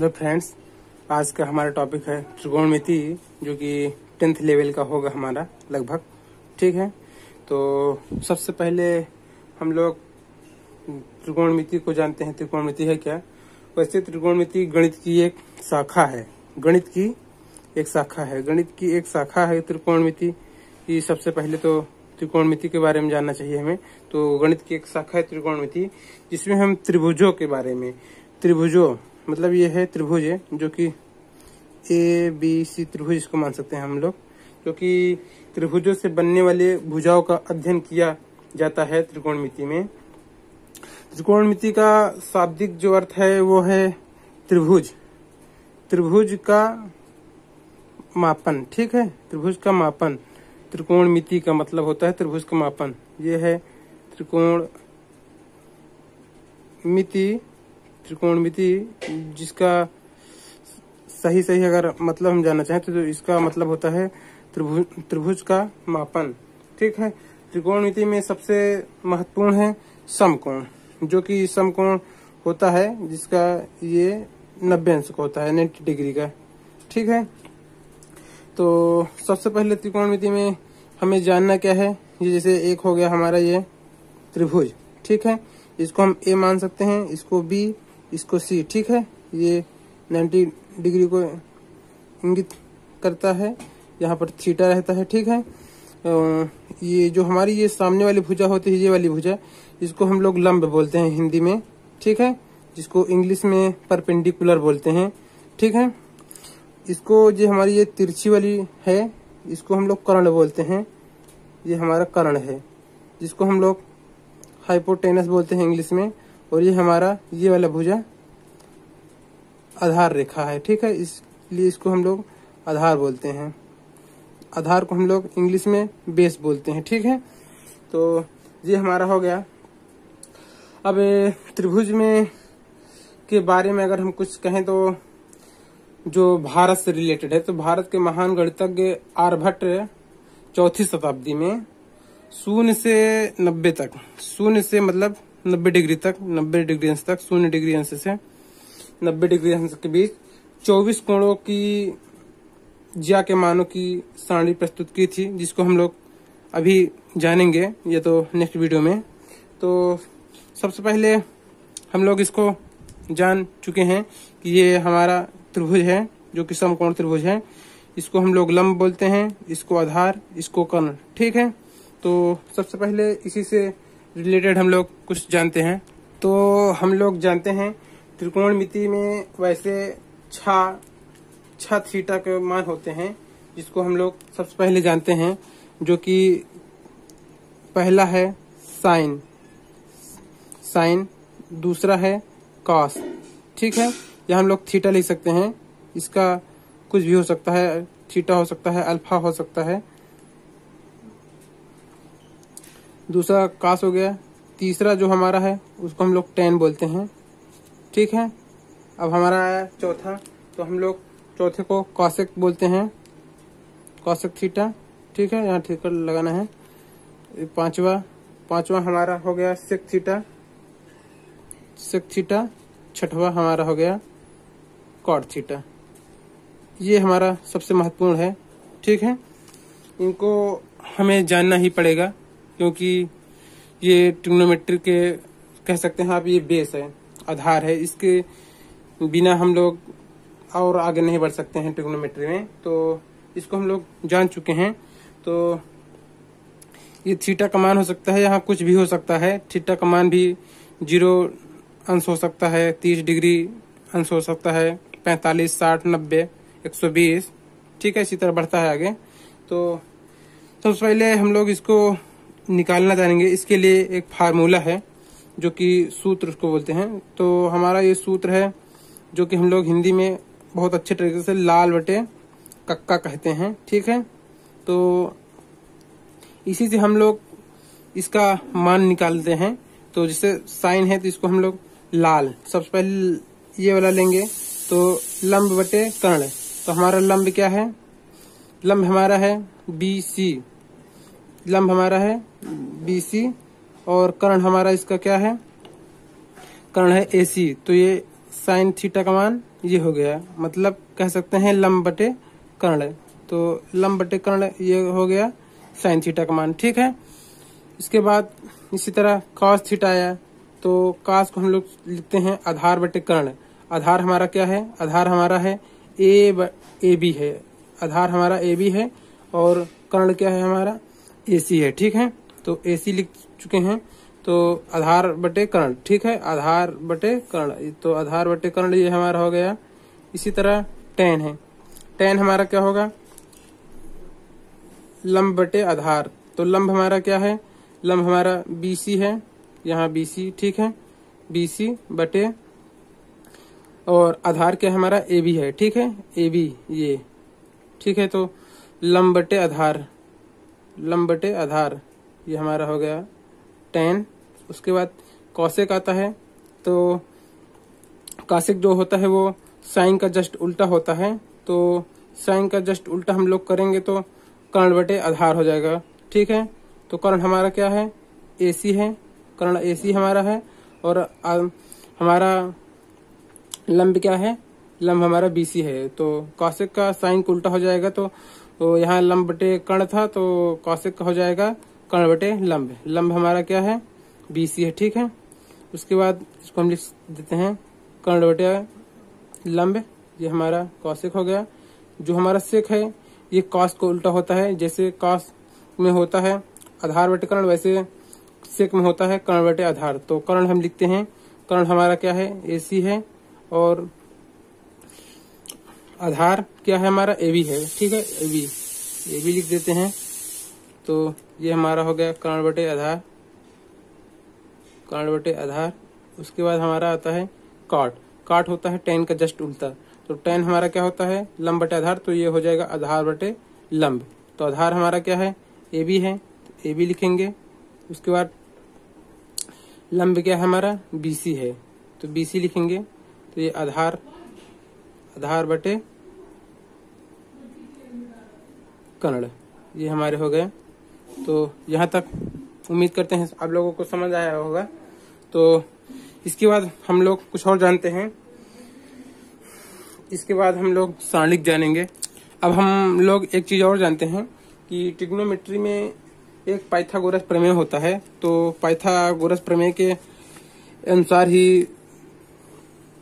Hello friends, आज का हमारा टॉपिक है त्रिकोणमिति, जो कि 10th लेवल का होगा हमारा लगभग। ठीक है, तो सबसे पहले हम लोग त्रिकोणमिति को जानते हैं। त्रिकोणमिति है क्या? वैसे त्रिकोणमिति गणित की एक शाखा है। गणित की एक शाखा है त्रिकोणमिति की। सबसे पहले तो त्रिकोणमिति के बारे में जानना चाहिए हमें। तो गणित की एक शाखा है त्रिकोणमिति, जिसमें हम त्रिभुजों के बारे में, त्रिभुजों मतलब ये है त्रिभुज है जो कि ABC त्रिभुज इसको मान सकते हैं हम लोग, क्योंकि त्रिभुजों से बनने वाले भुजाओं का अध्ययन किया जाता है त्रिकोणमिति में। त्रिकोणमिति का शाब्दिक जो अर्थ है वो है त्रिभुज, त्रिभुज का मापन। ठीक है, त्रिभुज का मापन। त्रिकोणमिति का मतलब होता है त्रिभुज का मापन। ये है त्रिकोणमिति, जिसका सही अगर मतलब हम जानना चाहें तो इसका मतलब होता है त्रिभुज का मापन। ठीक है, त्रिकोणमिति में सबसे महत्वपूर्ण है समकोण, जो कि समकोण होता है जिसका ये 90 अंश का होता है, 90 डिग्री का। ठीक है, तो सबसे पहले त्रिकोणमिति में हमें जानना क्या है। ये जैसे एक हो गया हमारा ये त्रिभुज। ठीक है, इसको हम A मान सकते हैं, इसको B, इसको C। ठीक है, ये 90 डिग्री को इंगित करता है, यहाँ पर थीटा रहता है। ठीक है, ये जो हमारी ये सामने वाली भुजा होती है, ये वाली भुजा, इसको हम लोग लंब बोलते हैं हिंदी में। ठीक है, जिसको इंग्लिश में परपेंडिकुलर बोलते हैं। ठीक है, इसको जो हमारी ये तिरछी वाली है, इसको हम लोग कर्ण बोलते हैं। ये हमारा कर्ण है, जिसको हम लोग हाइपोटेनस बोलते हैं इंग्लिश में। और ये हमारा ये वाला भुजा आधार रेखा है। ठीक है, इसलिए इसको हम लोग आधार बोलते हैं। आधार को हम लोग इंग्लिश में बेस बोलते हैं। ठीक है, तो ये हमारा हो गया। अब त्रिभुज में के बारे में अगर हम कुछ कहें तो जो भारत से रिलेटेड है, तो भारत के महान गणितज्ञ आर्यभट्ट 4वीं शताब्दी में 0 से 90 तक, 0 से मतलब 90 डिग्री तक, 90 डिग्री अंश तक, 0 डिग्री अंश से 90 डिग्री अंश के बीच 24 कोणों की ज्या के मानों की सारणी प्रस्तुत की थी, जिसको हम लोग अभी जानेंगे, ये तो नेक्स्ट वीडियो में। तो सबसे पहले हम लोग इसको जान चुके हैं कि ये हमारा त्रिभुज है, जो कि समकोण त्रिभुज है। इसको हम लोग लंब बोलते हैं, इसको आधार, इसको कर्ण। ठीक है, तो सबसे पहले इसी से रिलेटेड हम लोग कुछ जानते हैं। तो हम लोग जानते हैं त्रिकोणमिति में वैसे 6 थीटा के मान होते हैं, जिसको हम लोग सबसे पहले जानते हैं, जो कि पहला है साइन, दूसरा है कॉस। ठीक है, यहाँ हम लोग थीटा लिख सकते हैं। इसका कुछ भी हो सकता है, थीटा हो सकता है, अल्फा हो सकता है। दूसरा कॉस हो गया। तीसरा जो हमारा है उसको हम लोग tan बोलते हैं। ठीक है, अब हमारा आया चौथा, तो हम लोग चौथे को कॉसेक बोलते हैं, कॉसेक थीटा। ठीक है, यहाँ थीटा लगाना है। पांचवा हमारा हो गया सेक थीटा। छठवां हमारा हो गया कॉट थीटा। ये हमारा सबसे महत्वपूर्ण है। ठीक है, इनको हमें जानना ही पड़ेगा, क्योंकि ये ट्रिग्नोमेट्री के कह सकते हैं आप, ये बेस है, आधार है। इसके बिना हम लोग और आगे नहीं बढ़ सकते हैं ट्रिग्नोमेट्री में। तो इसको हम लोग जान चुके हैं। तो ये थीटा का मान हो सकता है, यहाँ कुछ भी हो सकता है। थीटा का मान भी 0 अंश हो सकता है, 30 डिग्री अंश हो सकता है, 45, 60, 90, 120। ठीक है, इसी तरह बढ़ता है आगे। तो सबसे पहले हम लोग इसको निकालना जानेंगे। इसके लिए एक फार्मूला है, जो कि सूत्र उसको बोलते हैं। तो हमारा ये सूत्र है, जो कि हम लोग हिंदी में बहुत अच्छे तरीके से लाल बटे कक्का कहते हैं। ठीक है, तो इसी से हम लोग इसका मान निकालते हैं। तो जैसे साइन है, तो इसको हम लोग लाल, सबसे पहले ये वाला लेंगे, तो लंब बटे कर्ण। तो हमारा लंब क्या है? लंब हमारा है BC, लंब हमारा है BC, और कर्ण हमारा इसका क्या है? कर्ण है AC। तो ये साइन थीटा का मान ये हो गया, मतलब कह सकते हैं लंब बटे कर्ण। तो लंब बटे कर्ण ये हो गया साइन थीटा का मान, ठीक है। इसके बाद इसी तरह कॉस थीटा आया, तो कॉस को हम लोग लिखते हैं आधार बटे कर्ण। आधार हमारा क्या है? आधार हमारा है ए बी है, आधार हमारा ए बी है और कर्ण क्या है हमारा? ए सी है, ठीक है। तो ए सी लिख चुके हैं, तो आधार बटे कर्ण, ठीक है, आधार बटे कर्ण। तो आधार बटे कर्ण ये हमारा हो गया। इसी तरह टेन है, टेन हमारा क्या होगा? लंब बटे आधार। तो लंब हमारा क्या है? लंब हमारा BC है, यहाँ BC, ठीक है, BC बटे और आधार क्या हमारा? AB है, ठीक है, AB ये, ठीक है। तो लंब बटे आधार, लंब बटे आधार ये हमारा हो गया 10। उसके बाद कौशिक आता है, तो कौशिक जो होता है वो साइन का जस्ट उल्टा होता है। तो साइन का जस्ट उल्टा हम लोग करेंगे तो कर्ण बटे आधार हो जाएगा, ठीक है। तो कर्ण हमारा क्या है? AC है, कर्ण AC हमारा है और हमारा लंब क्या है? लंब हमारा BC है। तो कौशिक का साइन को उल्टा हो जाएगा, तो यहाँ लंब बटे कर्ण था, तो कौशिक का हो जाएगा कर्ण बटे लंब। लंब हमारा क्या है? BC है, ठीक है। उसके बाद इसको हम लिख देते हैं कर्ण बटे लंब, ये हमारा कौशिक हो गया। जो हमारा सेक है ये कॉस को उल्टा होता है, जैसे कॉस में होता है आधार बटे कर्ण, वैसे सेक में होता है कर्ण बटे आधार। तो कर्ण हम लिखते हैं, कर्ण हमारा क्या है? AC है और आधार क्या है हमारा? AB है, ठीक है, AB लिख देते हैं। तो ये हमारा हो गया कर्ण बटे आधार, कर्ण बटे आधार। उसके बाद हमारा आता है कॉट। कॉट होता है टेन का जस्ट उल्टा। तो टेन हमारा क्या होता है? लंब बटे आधार, तो ये हो जाएगा आधार बटे लंब। तो आधार हमारा क्या है? AB है, AB लिखेंगे। उसके बाद लंब क्या है हमारा? BC है, तो BC लिखेंगे। तो ये आधार, आधार बटे कर्ण ये हमारे हो गए। तो यहाँ तक उम्मीद करते हैं आप लोगों को समझ आया होगा। तो इसके बाद हम लोग कुछ और जानते हैं, इसके बाद हम लोग सारणिक जानेंगे। अब हम लोग एक चीज और जानते हैं कि ट्रिग्नोमेट्री में एक पाइथागोरस प्रमेय होता है। तो पाइथागोरस प्रमेय के अनुसार ही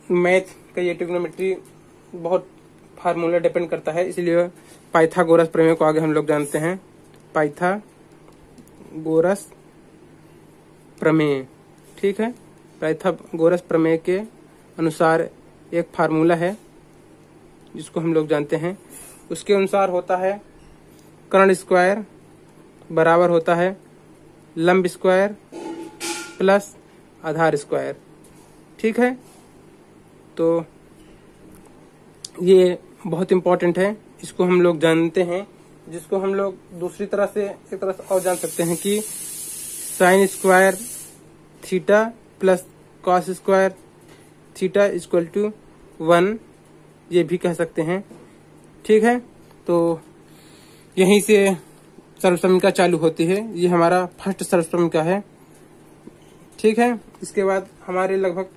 मैथ का ये ट्रिग्नोमेट्री बहुत फार्मूला डिपेंड करता है, इसलिए पाइथागोरस प्रमेय को आगे हम लोग जानते हैं। पाइथागोरस प्रमेय, ठीक है, पाइथागोरस प्रमेय के अनुसार एक फार्मूला है जिसको हम लोग जानते हैं। उसके अनुसार होता है कर्ण स्क्वायर बराबर होता है लंब स्क्वायर प्लस आधार स्क्वायर, ठीक है। तो ये बहुत इंपॉर्टेंट है, इसको हम लोग जानते हैं, जिसको हम लोग दूसरी तरह से एक तरह से और जान सकते हैं कि sine square theta plus cos square theta equal to 1, ये भी कह सकते हैं, ठीक है। तो यहीं से सर्वसमीका चालू होती है, ये हमारा फर्स्ट सर्वसमीका है, ठीक है। इसके बाद हमारे लगभग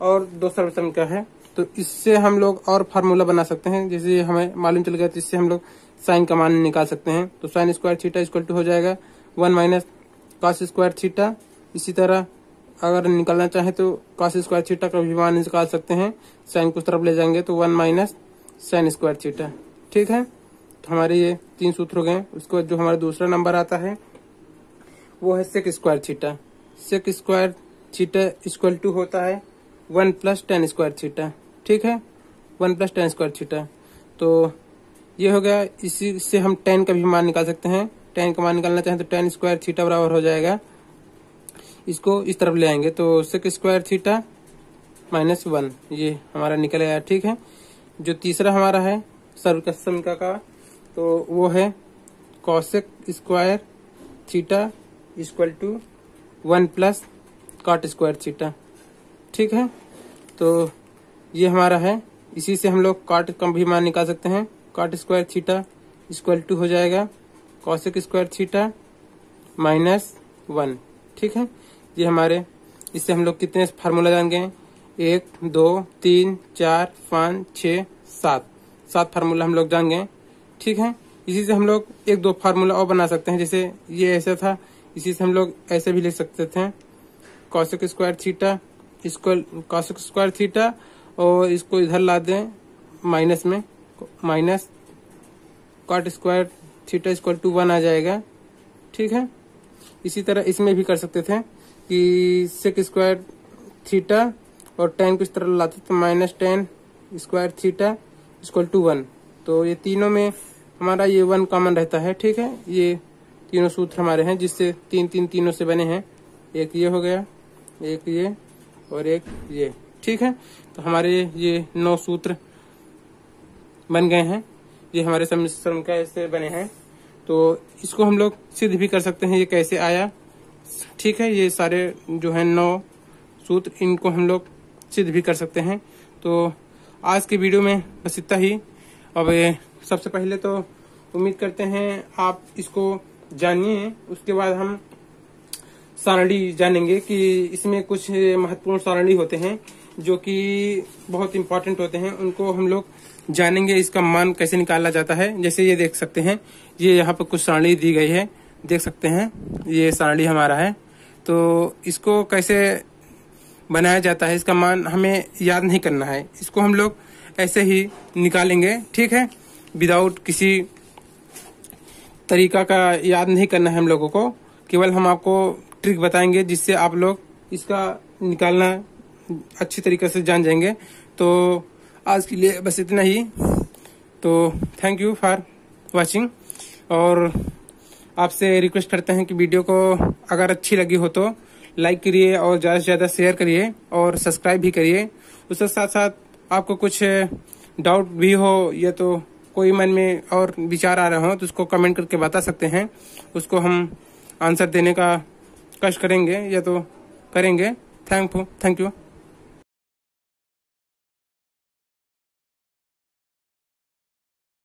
और 2 सर्वसमीका है, तो इससे हम लोग और फार्मूला बना सकते हैं। जैसे हमें मालूम चल गया तो इससे हम लोग साइन का मान निकाल सकते हैं। तो sine square theta equal to हो जाएगा 1 माइनस कॉस स्क्वायर थीटा। इसी तरह अगर निकालना चाहे तो कॉस स्क्वायर थीटा का भी मान निकाल सकते हैं, साइन को उस तरफ ले जाएंगे तो 1 माइनस साइन स्क्वायर थीटा, ठीक है। तो हमारे ये 3 सूत्र हो गए। उसके बाद जो हमारा दूसरा नंबर आता है वो है sec square theta. Sec square theta equal to होता है 1 प्लस टेन स्क्वायर थीटा, ठीक है, 1 प्लस टेन स्क्वायर थीटा। तो ये हो गया। इसी से हम टेन का भी मान निकाल सकते हैं। टेन का मान निकालना चाहें तो टेन स्क्वायर थीटा बराबर हो जाएगा, इसको इस तरफ ले आएंगे तो सेक स्क्वायर थीटा माइनस 1, ये हमारा निकल आया, ठीक है। जो तीसरा हमारा है सर्वसमीका का, तो वो है cosec square theta equal to 1 plus cot square theta, ठीक है। तो ये हमारा है। इसी से हम लोग कॉट का भी मान निकाल सकते हैं। Cot square theta equal to हो जाएगा कॉसेक स्क्वायर थीटा माइनस 1, ठीक है। ये हमारे, इससे हम लोग कितने फार्मूला जान गए? 1 2 3 4 5 6 7 7 फार्मूला हम लोग जान गए। ठीक है, इसी से हम लोग 1-2 फार्मूला और बना सकते हैं। जैसे ये ऐसा था, इसी से हम लोग ऐसे भी लिख सकते थे, cosec square theta equal cosec square theta, और इसको इधर ला दें माइनस में, minus cot square theta equal to 1 आ जाएगा। ठीक है, इसी तरह इसमें भी कर सकते थे कि सेक स्क्वायर थीटा और tan को इस तरह लाते तो minus tan square theta equal to 1। तो ये तीनों में हमारा ये 1 कॉमन रहता है। ठीक है, ये तीनों सूत्र हमारे हैं जिससे तीनों से बने हैं। एक ये हो गया, एक ये और एक ये। ठीक है, तो हमारे ये 9 सूत्र बन गए हैं। ये हमारे समीकरण कैसे बने हैं, तो इसको हम लोग सिद्ध भी कर सकते हैं ये कैसे आया। ठीक है, ये सारे जो है 9 सूत्र, इनको हम लोग सिद्ध भी कर सकते हैं। तो आज के वीडियो में बस इतना ही। अब सबसे पहले तो उम्मीद करते हैं आप इसको जानिए, उसके बाद हम सारणी जानेंगे कि इसमें कुछ महत्वपूर्ण सारणी होते हैं जो कि बहुत इंपॉर्टेंट होते हैं, उनको हम लोग जानेंगे। इसका मान कैसे निकाला जाता है, जैसे ये देख सकते हैं, ये यहाँ पर कुछ सारणी दी गई है, देख सकते हैं ये सारणी हमारा है। तो इसको कैसे बनाया जाता है, इसका मान हमें याद नहीं करना है, इसको हम लोग ऐसे ही निकालेंगे। ठीक है, विदाउट किसी तरीका का याद नहीं करना है हम लोगों को, केवल हम आपको ट्रिक बताएंगे जिससे आप लोग इसका निकालना अच्छी तरीके से जान जाएंगे। तो आज के लिए बस इतना ही। तो थैंक यू फॉर वाचिंग, और आपसे रिक्वेस्ट करते हैं कि वीडियो को अगर अच्छी लगी हो तो लाइक करिए और ज़्यादा से ज़्यादा शेयर करिए और सब्सक्राइब भी करिए। उसके साथ साथ आपको कुछ डाउट भी हो या तो कोई मन में और विचार आ रहे हो तो उसको कमेंट करके बता सकते हैं, उसको हम आंसर देने का कष्ट करेंगे या तो करेंगे। Thank you.